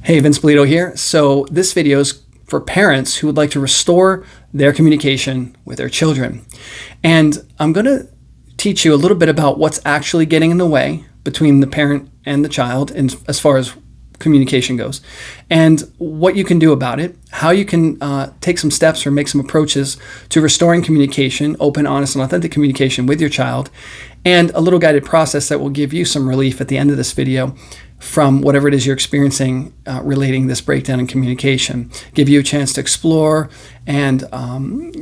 Hey, Vince Polito here. So this video is for parents who would like to restore their communication with their children. And I'm going to teach you a little bit about what's actually getting in the way between the parent and the child as far as communication goes, and what you can do about it, how you can take some steps or make some approaches to restoring communication, open, honest, and authentic communication with your child, and a little guided process that will give you some relief at the end of this video from whatever it is you're experiencing relating this breakdown in communication. Give you a chance to explore and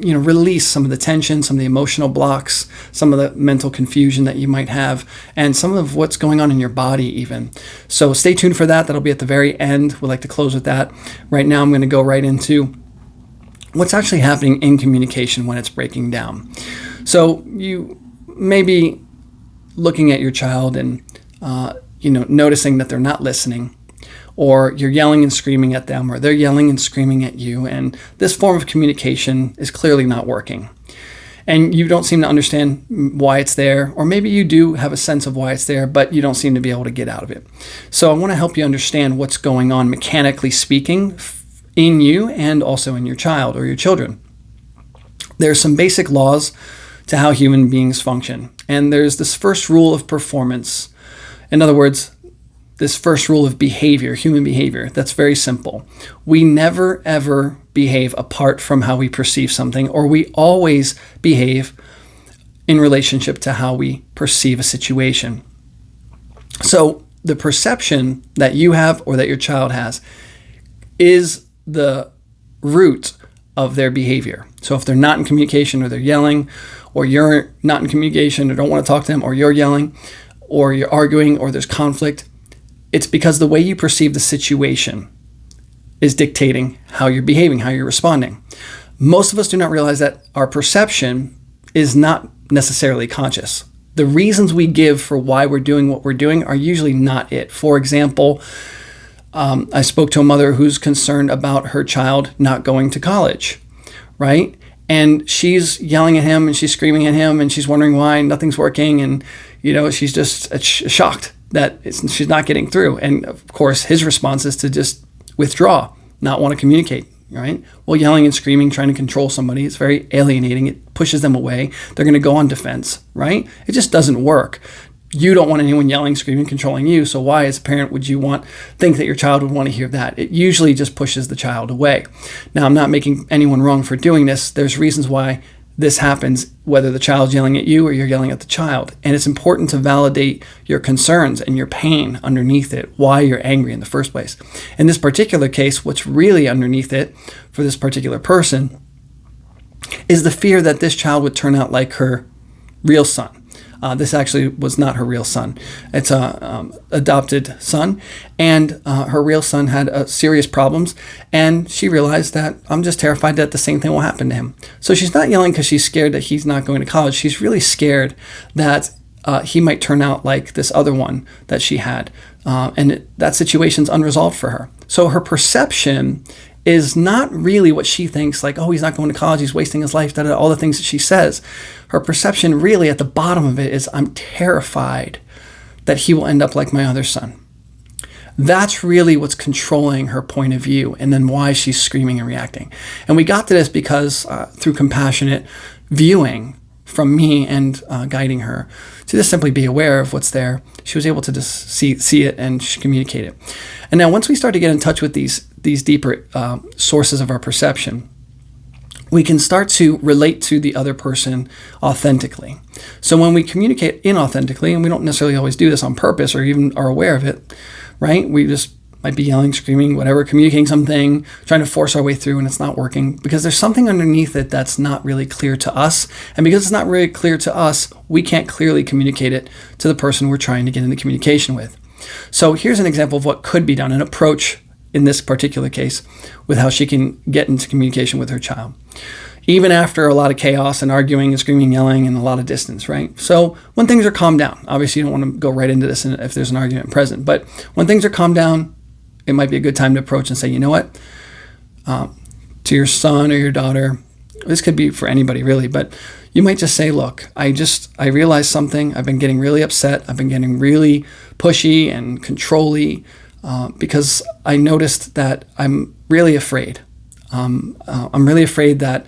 release some of the tension, some of the emotional blocks, some of the mental confusion that you might have, and some of what's going on in your body even. So stay tuned for that. That'll be at the very end. We'd like to close with that. Right now I'm going to go right into what's actually happening in communication when it's breaking down. So you may be looking at your child and noticing that they're not listening, or you're yelling and screaming at them, or they're yelling and screaming at you, and this form of communication is clearly not working. And you don't seem to understand why it's there, or maybe you do have a sense of why it's there, but you don't seem to be able to get out of it. So I want to help you understand what's going on mechanically speaking in you and also in your child or your children. There's some basic laws to how human beings function, and there's this first rule of performance. In other words, this first rule of behavior, human behavior, that's very simple. We never, ever behave apart from how we perceive something, or we always behave in relationship to how we perceive a situation. So the perception that you have or that your child has is the root of their behavior. So if they're not in communication, or they're yelling, or you're not in communication or don't want to talk to them, or you're yelling, or you're arguing, or there's conflict, it's because the way you perceive the situation is dictating how you're behaving, how you're responding. Most of us do not realize that our perception is not necessarily conscious. The reasons we give for why we're doing what we're doing are usually not it. For example, I spoke to a mother who's concerned about her child not going to college, right? And she's yelling at him and she's screaming at him and she's wondering why nothing's working. And, she's just shocked that she's not getting through. And of course, his response is to just withdraw, not want to communicate, right? Well, yelling and screaming, trying to control somebody, it's very alienating. It pushes them away. They're going to go on defense, right? It just doesn't work. You don't want anyone yelling, screaming, controlling you. So why, as a parent, would you think that your child would want to hear that? It usually just pushes the child away. Now, I'm not making anyone wrong for doing this. There's reasons why this happens, whether the child's yelling at you or you're yelling at the child. And it's important to validate your concerns and your pain underneath it, why you're angry in the first place. In this particular case, what's really underneath it for this particular person is the fear that this child would turn out like her real son. This actually was not her real son. It's a adopted son, and her real son had serious problems, and she realized that I'm just terrified that the same thing will happen to him. So she's not yelling because she's scared that he's not going to college. She's really scared that he might turn out like this other one that she had, and that situation's unresolved for her. So her perception is not really what she thinks, like, oh, he's not going to college, he's wasting his life, all the things that she says. Her perception really at the bottom of it is, I'm terrified that he will end up like my other son. That's really what's controlling her point of view, and then why she's screaming and reacting. And we got to this because through compassionate viewing from me and guiding her to just simply be aware of what's there, she was able to just see it and communicate it. And now once we start to get in touch with these deeper sources of our perception, we can start to relate to the other person authentically. So when we communicate inauthentically, and we don't necessarily always do this on purpose or even are aware of it, right? We just might be yelling, screaming, whatever, communicating something, trying to force our way through, and it's not working because there's something underneath it that's not really clear to us. And because it's not really clear to us, we can't clearly communicate it to the person we're trying to get into communication with. So here's an example of what could be done, an approach in this particular case with how she can get into communication with her child, even after a lot of chaos and arguing and screaming and yelling and a lot of distance, right? So when things are calmed down, obviously you don't want to go right into this if there's an argument present, but when things are calmed down, it might be a good time to approach and say, you know what, to your son or your daughter, this could be for anybody really, but you might just say, look, I realized something. I've been getting really upset. I've been getting really pushy and control-y because I noticed that I'm really afraid. I'm really afraid that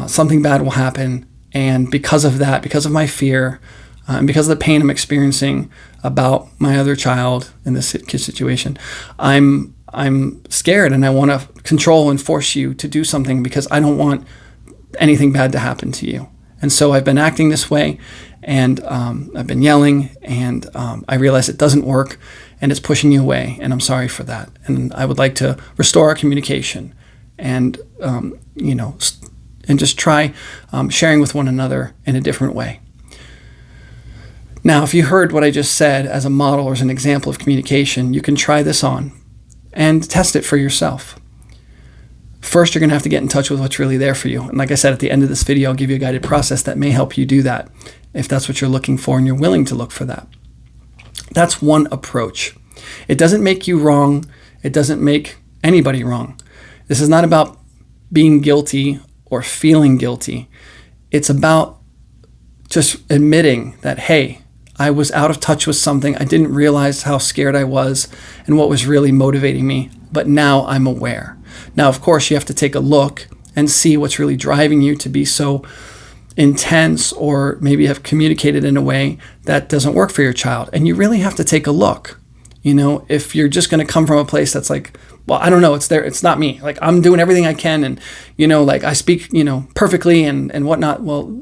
something bad will happen. And because of that, because of my fear, and because of the pain I'm experiencing about my other child in this situation, I'm scared, and I want to control and force you to do something because I don't want anything bad to happen to you. And so I've been acting this way, and I've been yelling, and I realize it doesn't work, and it's pushing you away, and I'm sorry for that. And I would like to restore our communication, and and just try sharing with one another in a different way. Now, if you heard what I just said as a model or as an example of communication, you can try this on and test it for yourself. First, you're going to have to get in touch with what's really there for you. And like I said, at the end of this video, I'll give you a guided process that may help you do that if that's what you're looking for and you're willing to look for that. That's one approach. It doesn't make you wrong. It doesn't make anybody wrong. This is not about being guilty or feeling guilty. It's about just admitting that, hey, I was out of touch with something. I didn't realize how scared I was and what was really motivating me, but now I'm aware. Now, of course, you have to take a look and see what's really driving you to be so intense, or maybe have communicated in a way that doesn't work for your child. And you really have to take a look. If you're just going to come from a place that's like, well, I don't know, it's not me. Like, I'm doing everything I can, and, I speak, perfectly and whatnot. Well,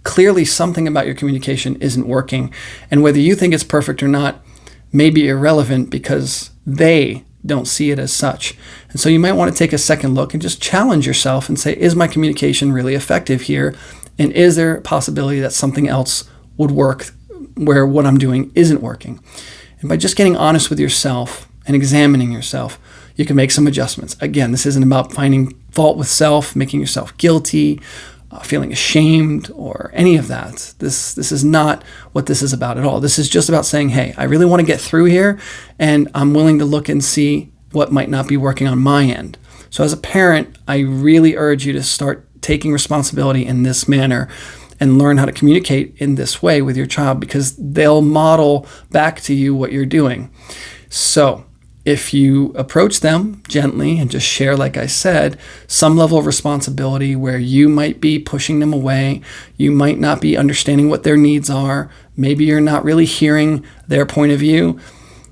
clearly something about your communication isn't working. And whether you think it's perfect or not may be irrelevant because they don't see it as such. And so you might want to take a second look and just challenge yourself and say, is my communication really effective here? And is there a possibility that something else would work where what I'm doing isn't working? And by just getting honest with yourself and examining yourself, you can make some adjustments. Again, this isn't about finding fault with self, making yourself guilty, feeling ashamed, or any of that. This is not what this is about at all. This is just about saying, hey, I really want to get through here, and I'm willing to look and see what might not be working on my end. So as a parent, I really urge you to start taking responsibility in this manner and learn how to communicate in this way with your child, because they'll model back to you what you're doing. So if you approach them gently and just share, like I said, some level of responsibility where you might be pushing them away, you might not be understanding what their needs are, maybe you're not really hearing their point of view,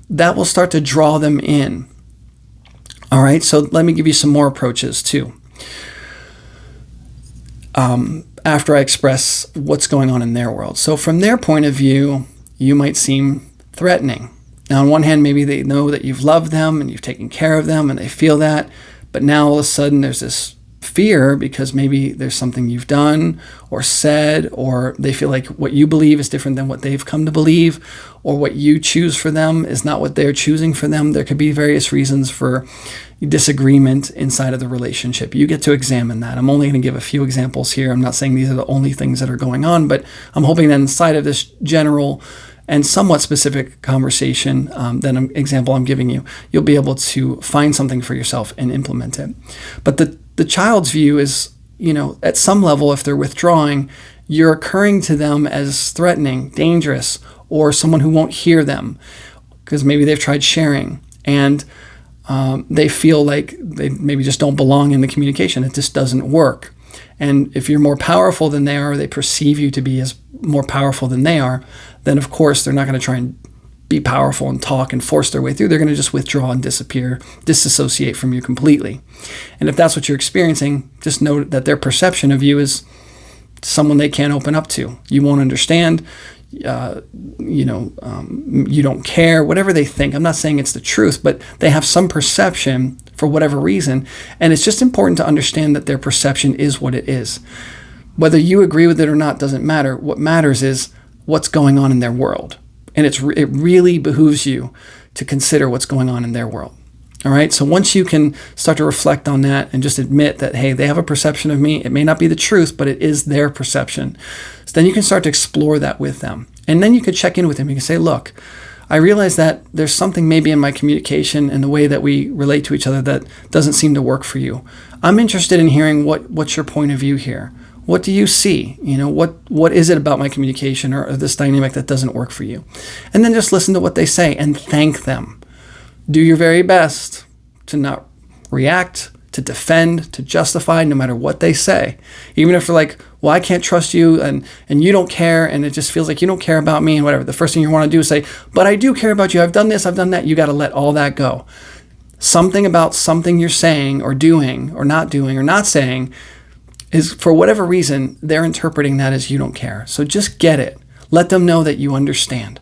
that will start to draw them in. All right, so let me give you some more approaches too. After I express what's going on in their world. So from their point of view, you might seem threatening. Now, on one hand, maybe they know that you've loved them and you've taken care of them and they feel that, but now all of a sudden there's this fear because maybe there's something you've done or said, or they feel like what you believe is different than what they've come to believe, or what you choose for them is not what they're choosing for them. There could be various reasons for disagreement inside of the relationship. You get to examine that. I'm only going to give a few examples here. I'm not saying these are the only things that are going on, but I'm hoping that inside of this general and somewhat specific conversation, example I'm giving you, you'll be able to find something for yourself and implement it. But the child's view is, at some level, if they're withdrawing, you're occurring to them as threatening, dangerous, or someone who won't hear them because maybe they've tried sharing and they feel like they maybe just don't belong in the communication. It just doesn't work. And if you're more powerful than they are, they perceive you to be as more powerful than they are, then of course they're not going to try and be powerful and talk and force their way through. They're going to just withdraw and disappear, disassociate from you completely. And if that's what you're experiencing, just know that their perception of you is someone they can't open up to. You won't understand. You don't care, whatever they think. I'm not saying it's the truth, but they have some perception for whatever reason. And it's just important to understand that their perception is what it is. Whether you agree with it or not doesn't matter. What matters is what's going on in their world. And it really behooves you to consider what's going on in their world. All right. So once you can start to reflect on that and just admit that, hey, they have a perception of me. It may not be the truth, but it is their perception. So then you can start to explore that with them. And then you can check in with them. You can say, look, I realize that there's something maybe in my communication and the way that we relate to each other that doesn't seem to work for you. I'm interested in hearing what's your point of view here. What do you see? What is it about my communication or this dynamic that doesn't work for you? And then just listen to what they say and thank them. Do your very best to not react, to defend, to justify, no matter what they say. Even if they're like, well, I can't trust you and you don't care and it just feels like you don't care about me and whatever. The first thing you want to do is say, but I do care about you. I've done this, I've done that. You got to let all that go. Something about something you're saying or doing or not saying is, for whatever reason, they're interpreting that as you don't care. So just get it. Let them know that you understand.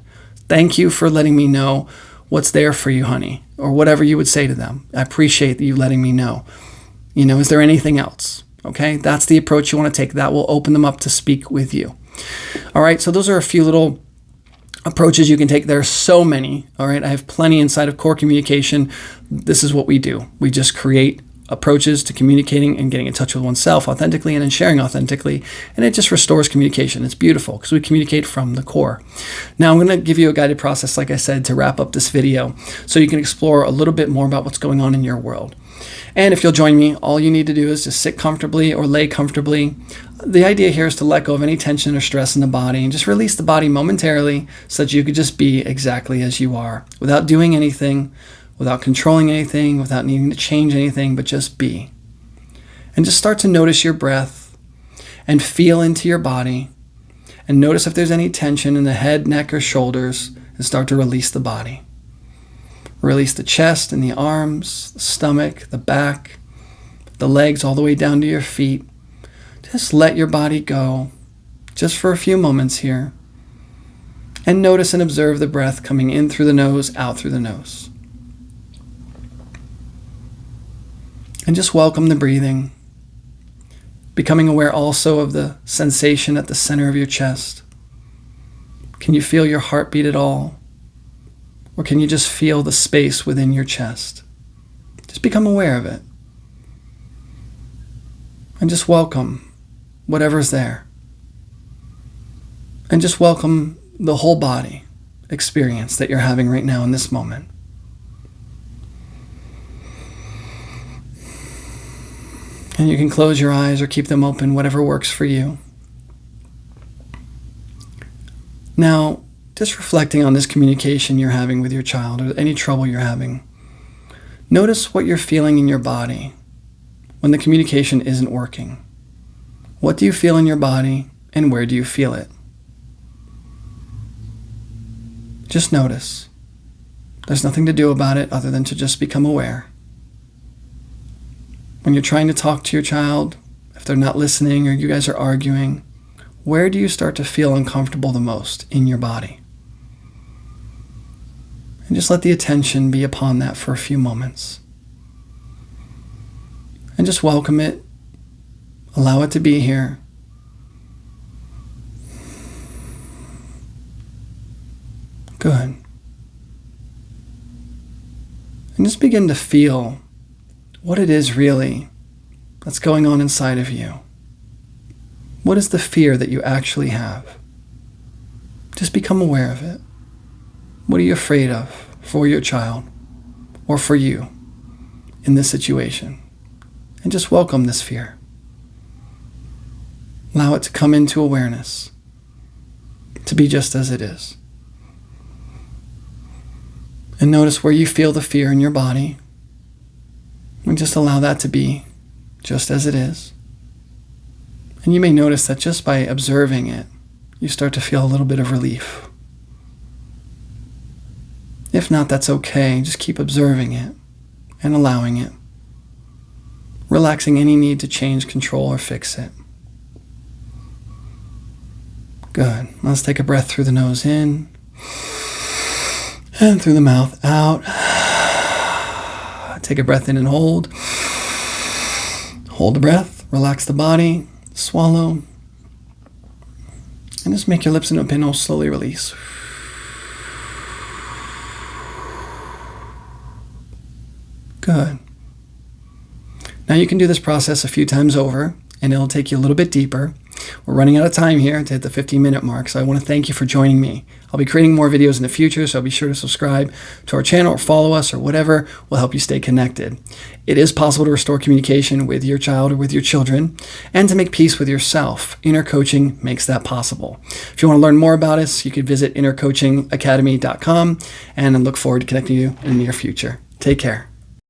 Thank you for letting me know what's there for you, honey, or whatever you would say to them. I appreciate you letting me know. Is there anything else? Okay, that's the approach you want to take. That will open them up to speak with you. All right, so those are a few little approaches you can take. There are so many. All right, I have plenty inside of core communication. This is what we do. We just create approaches to communicating and getting in touch with oneself authentically and then sharing authentically. And it just restores communication. It's beautiful because we communicate from the core. Now I'm going to give you a guided process, like I said, to wrap up this video so you can explore a little bit more about what's going on in your world. And if you'll join me, all you need to do is just sit comfortably or lay comfortably. The idea here is to let go of any tension or stress in the body and just release the body momentarily so that you could just be exactly as you are without doing anything, without controlling anything, without needing to change anything, but just be. And just start to notice your breath and feel into your body and notice if there's any tension in the head, neck, or shoulders and start to release the body. Release the chest and the arms, the stomach, the back, the legs all the way down to your feet. Just let your body go just for a few moments here. And notice and observe the breath coming in through the nose, out through the nose. And just welcome the breathing, becoming aware also of the sensation at the center of your chest. Can you feel your heartbeat at all? Or can you just feel the space within your chest? Just become aware of it. And just welcome whatever's there. And just welcome the whole body experience that you're having right now in this moment. And you can close your eyes or keep them open, whatever works for you. Now, just reflecting on this communication you're having with your child or any trouble you're having, notice what you're feeling in your body when the communication isn't working. What do you feel in your body and where do you feel it? Just notice. There's nothing to do about it other than to just become aware. When you're trying to talk to your child, if they're not listening or you guys are arguing, where do you start to feel uncomfortable the most in your body? And just let the attention be upon that for a few moments. And just welcome it. Allow it to be here. Good. And just begin to feel what it is really that's going on inside of you. What is the fear that you actually have? Just become aware of it. What are you afraid of for your child or for you in this situation? And just welcome this fear. Allow it to come into awareness, to be just as it is. And notice where you feel the fear in your body. And just allow that to be just as it is. And you may notice that just by observing it, you start to feel a little bit of relief. If not, that's okay. Just keep observing it and allowing it. Relaxing any need to change, control, or fix it. Good. Let's take a breath through the nose in and through the mouth out. Take a breath in and hold. Hold the breath. Relax the body. Swallow. And just make your lips open and slowly release. Good. Now you can do this process a few times over, and it'll take you a little bit deeper. we're running out of time here to hit the 15-minute mark, so I want to thank you for joining me. I'll be creating more videos in the future, so be sure to subscribe to our channel or follow us or whatever will help you stay connected. It is possible to restore communication with your child or with your children and to make peace with yourself. Inner Coaching makes that possible. If you want to learn more about us, you can visit innercoachingacademy.com, and I look forward to connecting you in the near future. Take care.